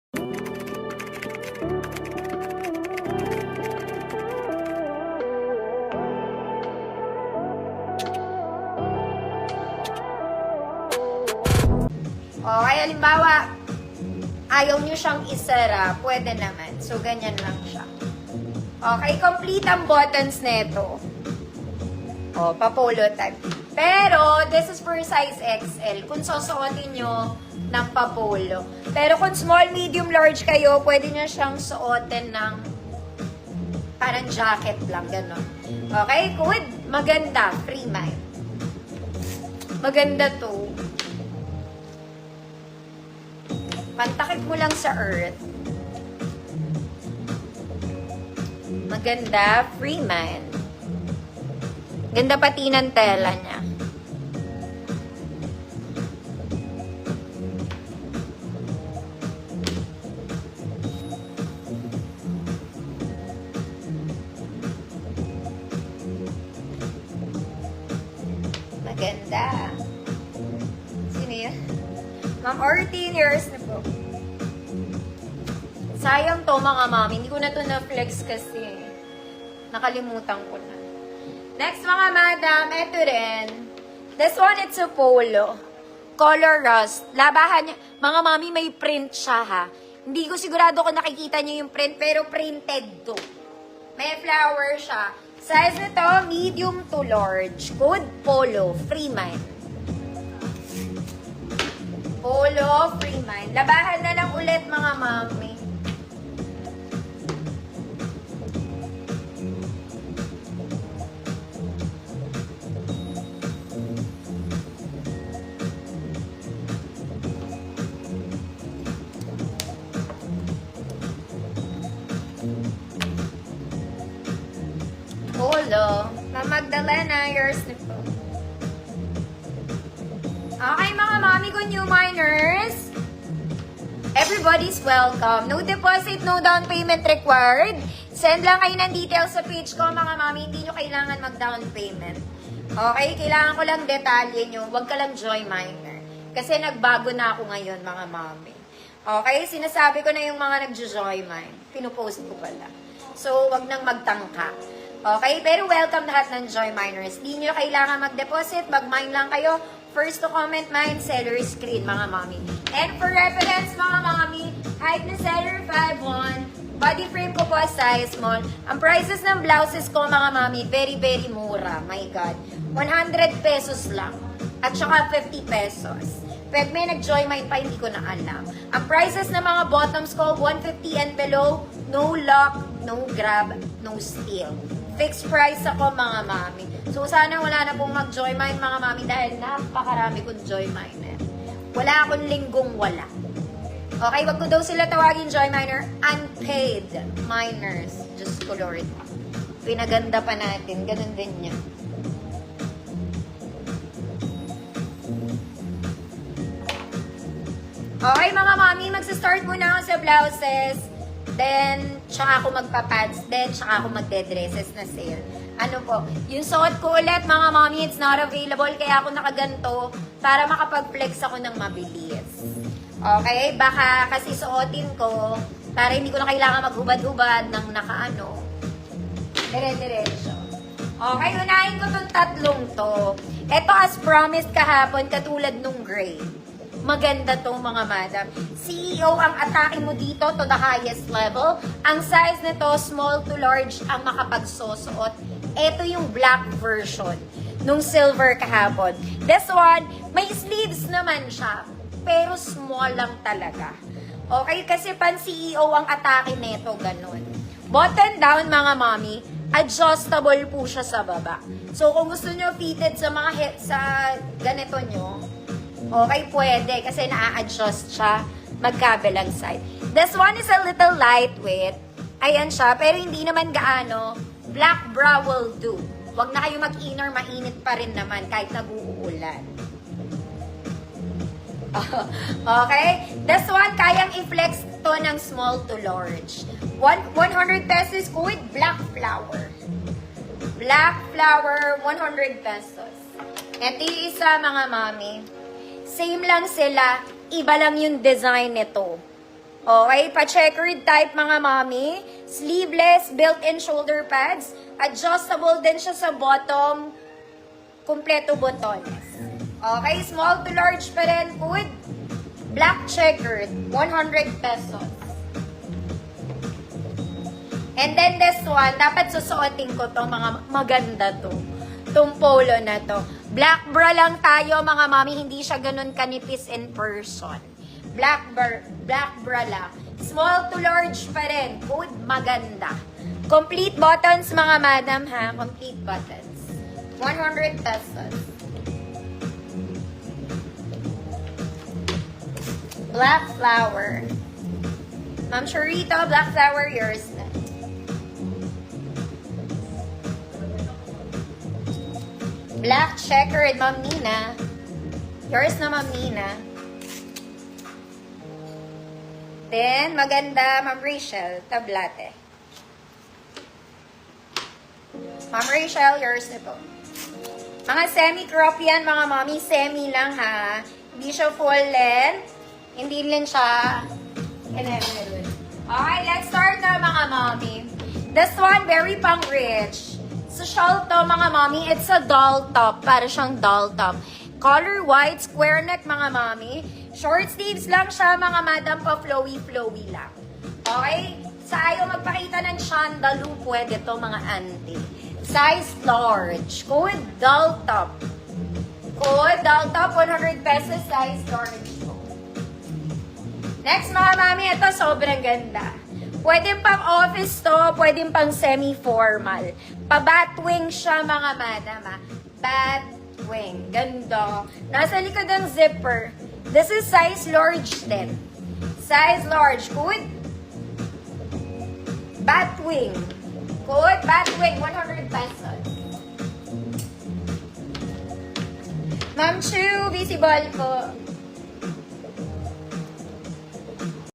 Okay, halimbawa, ayaw nyo siyang isara, pwede naman. So, ganyan lang siya. Okay, complete ang buttons nito. O, pa-polo type. Pero, this is for size XL. Kung susuotin nyo ng pa-polo. Pero kung small, medium, large kayo, pwede nyo siyang suotin ng parang jacket lang, gano'n. Okay, good. Maganda. Free mind. Maganda to. Pantakip mo lang sa earth. Maganda. Free mind. Ganda pati ng tela niya. Maganda. Sino yan? Ma'am 14 years na po. Sayang to mga mami. Hindi ko na to na-flex kasi. Nakalimutan ko na. Next mga madam, ito rin. This one, it's a polo. Color rust. Labahan niya. Mga mami, may print siya ha. Hindi ko sigurado kung nakikita niyo yung print, pero printed to. May flower siya. Size nito, medium to large. Code polo, free mind. Polo, free mind. Labahan na lang ulit mga mami. Polo. Ma'am Magdalena, yours na po. Okay mga mami ko, new miners. Everybody's welcome. No deposit, no down payment required. Send lang kayo ng details sa page ko mga mami. Hindi nyo kailangan mag-down payment. Okay? Kailangan ko lang detalye nyo. Huwag ka lang join miner. Kasi nagbago na ako ngayon mga mami. Okay? Sinasabi ko na yung mga nag-join mine. Pinupost ko pala. So, wag nang magtangka. Okay? Pero welcome lahat ng joy miners. Di nyo kailangan mag-deposit, mag-mine lang kayo. First to comment mine, seller screen, mga mami. And for reference, mga mami, height na seller 5'1", body frame ko po size small. Ang prices ng blouses ko, mga mami, very, very mura. My God. 100 pesos lang. At saka 50 pesos. Pwede may nag-joy mine pa, hindi ko na alam. Ang prices ng mga bottoms ko, 150 and below. No lock, no grab, no steal. Fixed price ako mga mami. So sana wala na pong mag-joy mine mga mami dahil napakarami kong joy miner. Wala akong linggong wala. Okay, wag ko daw sila tawagin joy miner. Unpaid miners. Just ko Lord. Pinaganda pa natin. Ganun din niya. Okay mga mami, magsa-start muna ako sa blouses. Then, tsaka ako magpa-pads. Then, tsaka ako magde-dresses na sale. Ano po, yung suot ko ulit, mga mommy, it's not available. Kaya ako nakaganto para makapag-flex ako ng mabilis. Okay? Baka kasi suotin ko para hindi ko na kailangan maghubad-hubad ng nakaano. Dire-diretso. Okay, unahin ko tong tatlong to. Ito as promised kahapon, katulad nung gray. Maganda tong mga madam. CEO ang atake mo dito to the highest level. Ang size nito, small to large ang makapagsusuot. Ito yung black version nung silver kahapon. This one, may sleeves naman siya. Pero small lang talaga. Okay? Kasi pan CEO ang atake nito, ganun. Button down, mga mommy, adjustable po siya sa baba. So, kung gusto nyo fitted sa mga sa ganito nyo, okay, pwede. Kasi na-adjust siya magkabilang side. This one is a little lightweight. Ayan siya. Pero hindi naman gaano. Black bra will do. Huwag na kayo mag-inner. Mainit pa rin naman kahit nag-uulan. Okay? This one, kayang i-flex to ng small to large. 100 pesos with black flower. Black flower, 100 pesos. Ito yung isa, mga mami. Same lang sila, iba lang yung design nito. Okay, pa-checkered type mga mommy. Sleeveless, built-in shoulder pads. Adjustable din siya sa bottom. Kumpleto buttons. Okay, small to large pa rin. Good. Black checkered, 100 pesos. And then this one, dapat susuotin ko to, mga maganda to. Itong polo na to. Black bra lang tayo, mga mami, hindi siya ganun kanipis in person. Black bra lang. Small to large pa rin. Good, maganda. Complete buttons, mga madam, ha? Complete buttons. 100 pesos. Black flower. Ma'am Sharita, black flower, yours na. Black checkered, Ma'am Nina. Yours na, Ma'am Nina. Then, maganda, Ma'am Rachel, tablate. Ma'am Rachel, yours na po. Mga semi-crop yan, mga mommy. Semi lang, ha? Hindi siya full length. Hindi rin siya kinemaroon. Okay, let's start na, mga mommy. This one, very pang-rich. Sa shawl to, mga mommy, it's a doll top. Para siyang doll top. Color white, square neck, mga mommy. Short sleeves lang siya, mga madam, pa flowy-flowy lang. Okay? Sa ayaw magpakita ng shandalu, pwede to, mga auntie. Size large. Code doll top. Code doll top, 100 pesos, size large. Next, mga mami, ito sobrang ganda. Pwede pang office to, pwede pang semi-formal. Pa-batwing siya, mga madam, ha? Batwing. Ganda. Nasa likod ang zipper. This is size large din. Size large. Good. Batwing. Good. Batwing. 100 pesos. Ma'am Chu, visible po.